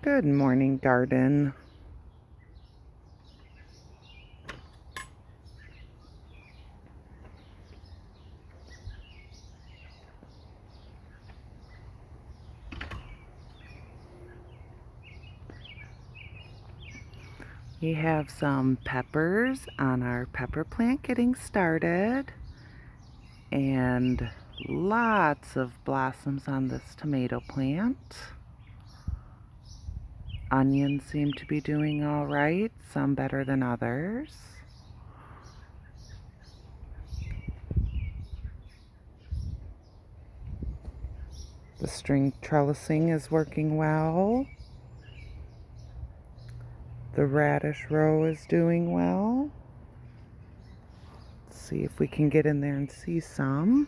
Good morning, garden. We have some peppers on our pepper plant getting started, and lots of blossoms on this tomato plant. Onions seem to be doing all right, some better than others. The string trellising is working well. The radish row is doing well. Let's see if we can get in there and see some.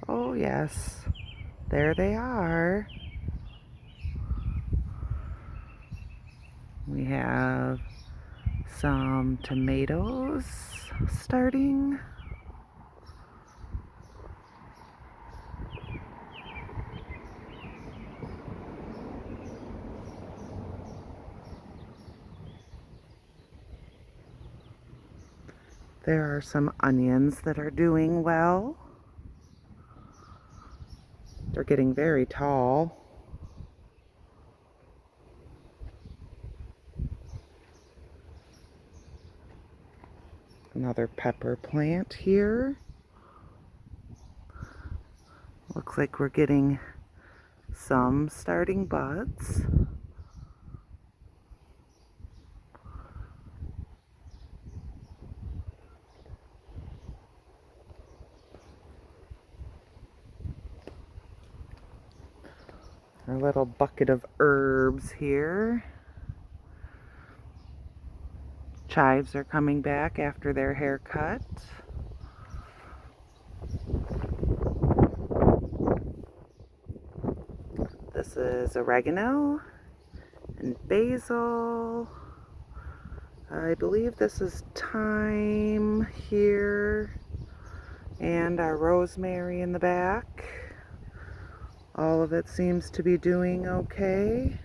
Oh yes, there they are. We have some tomatoes starting. There are some onions that are doing well. They're getting very tall. Another pepper plant here. Looks like we're getting some starting buds. Our little bucket of herbs here. Chives are coming back after their haircut. This is oregano and basil. I believe this is thyme here, and our rosemary in the back. All of it seems to be doing okay.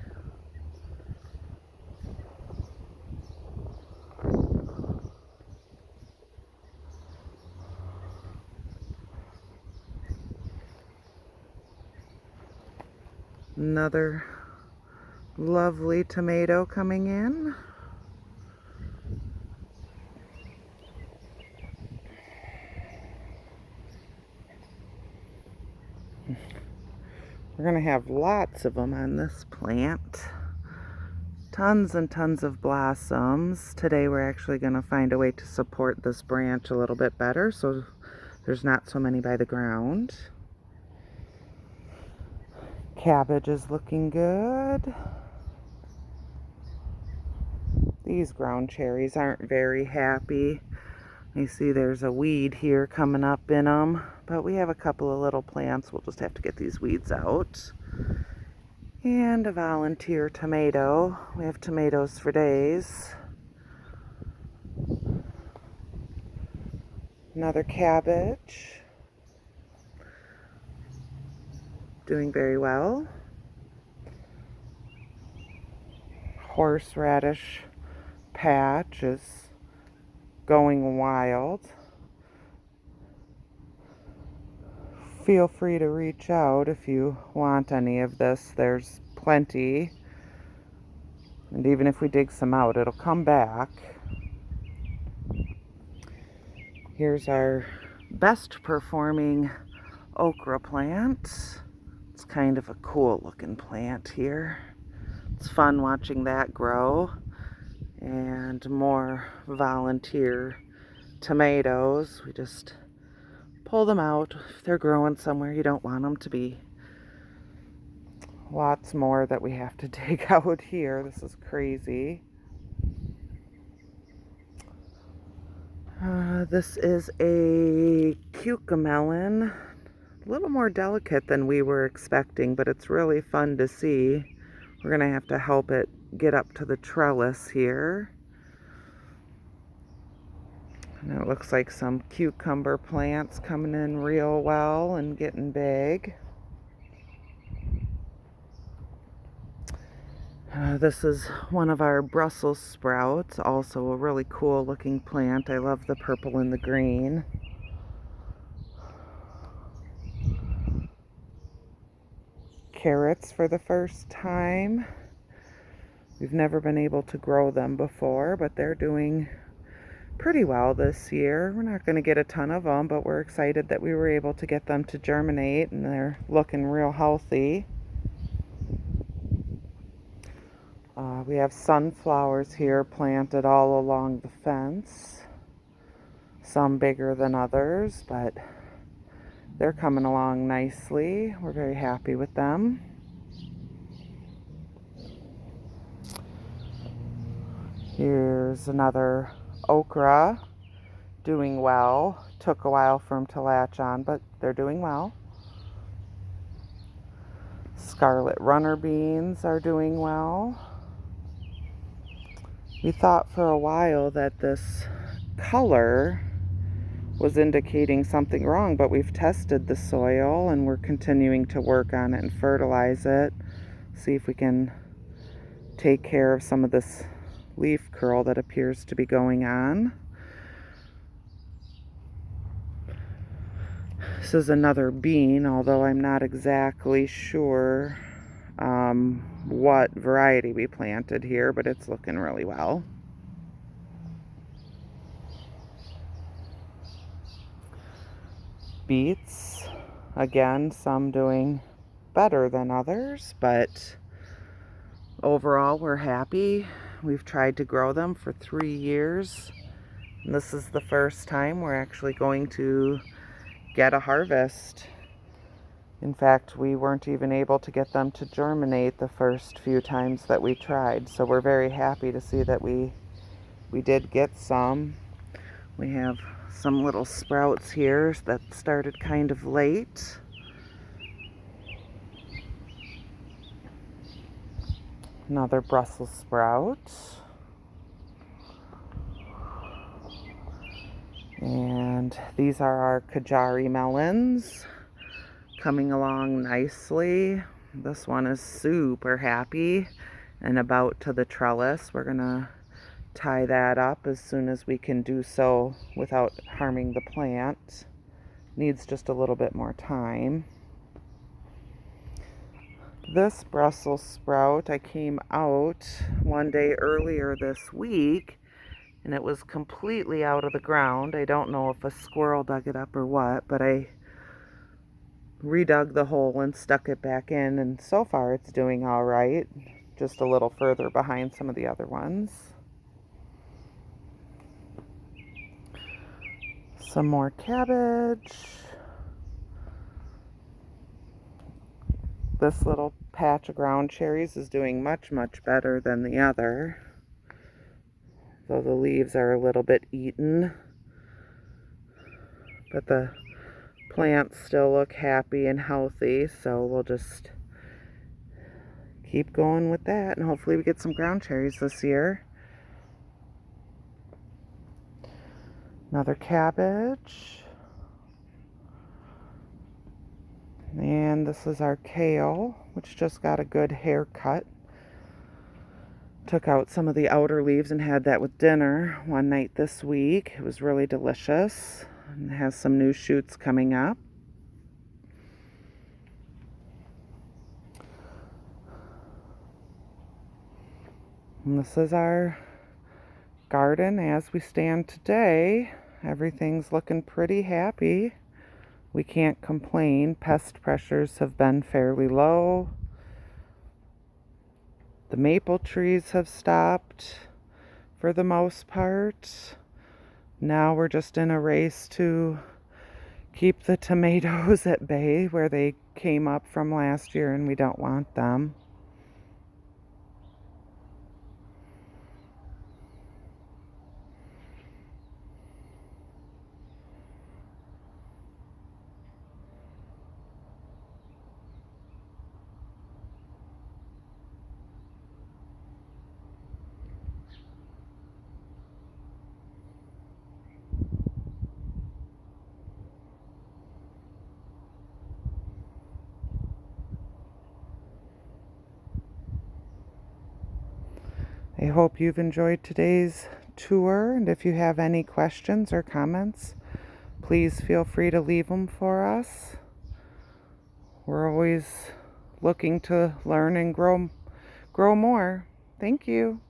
Another lovely tomato coming in. We're going to have lots of them on this plant. Tons and tons of blossoms. Today we're actually going to find a way to support this branch a little bit better so there's not so many by the ground. Cabbage is looking good. These ground cherries aren't very happy. You see there's a weed here coming up in them, but we have a couple of little plants. We'll just have to get these weeds out. And a volunteer tomato. We have tomatoes for days. Another cabbage. Doing very well. Horseradish patch is going wild. Feel free to reach out if you want any of this. There's plenty. And even if we dig some out, it'll come back. Here's our best performing okra plant. It's kind of a cool looking plant here. It's fun watching that grow. And more volunteer tomatoes. We just pull them out if they're growing somewhere you don't want them to be. Lots more that we have to dig out here. This is crazy. This is a cucamelon. A little more delicate than we were expecting, but it's really fun to see. We're going to have to help it get up to the trellis here. And it looks like some cucumber plants coming in real well and getting big. This is one of our Brussels sprouts, also a really cool looking plant. I love the purple and the green. Carrots for the first time. We've never been able to grow them before, but they're doing pretty well this year. We're not going to get a ton of them, but we're excited that we were able to get them to germinate, and they're looking real healthy. We have sunflowers here planted all along the fence. Some bigger than others, but they're coming along nicely. We're very happy with them. Here's another okra doing well. Took a while for them to latch on, but they're doing well. Scarlet runner beans are doing well. We thought for a while that this color was indicating something wrong, but we've tested the soil and we're continuing to work on it and fertilize it. See if we can take care of some of this leaf curl that appears to be going on. This is another bean, although I'm not exactly sure what variety we planted here, but it's looking really well. Beets, again, some doing better than others, but overall we're happy. We've tried to grow them for 3 years, and this is the first time we're actually going to get a harvest. In fact, we weren't even able to get them to germinate the first few times that we tried, so we're very happy to see that we did get some. We have some little sprouts here that started kind of late. Another Brussels sprout. And these are our Kajari melons, coming along nicely. This one is super happy and about to the trellis. We're gonna tie that up as soon as we can do so without harming the plant. Needs just a little bit more time. This Brussels sprout, I came out one day earlier this week and it was completely out of the ground. I don't know if a squirrel dug it up or what, but I redug the hole and stuck it back in, and so far it's doing all right, just a little further behind some of the other ones. Some more cabbage. This little patch of ground cherries is doing much better than the other, though the leaves are a little bit eaten, but the plants still look happy and healthy, so we'll just keep going with that, and hopefully we get some ground cherries this year. Another cabbage. And this is our kale, which just got a good haircut. Took out some of the outer leaves and had that with dinner one night this week. It was really delicious and has some new shoots coming up. And this is our garden as we stand today. Everything's looking pretty happy. We can't complain. Pest pressures have been fairly low. The maple trees have stopped for the most part. Now we're just in a race to keep the tomatoes at bay where they came up from last year, and we don't want them. I hope you've enjoyed today's tour, and if you have any questions or comments, please feel free to leave them for us. We're always looking to learn and grow more. Thank you.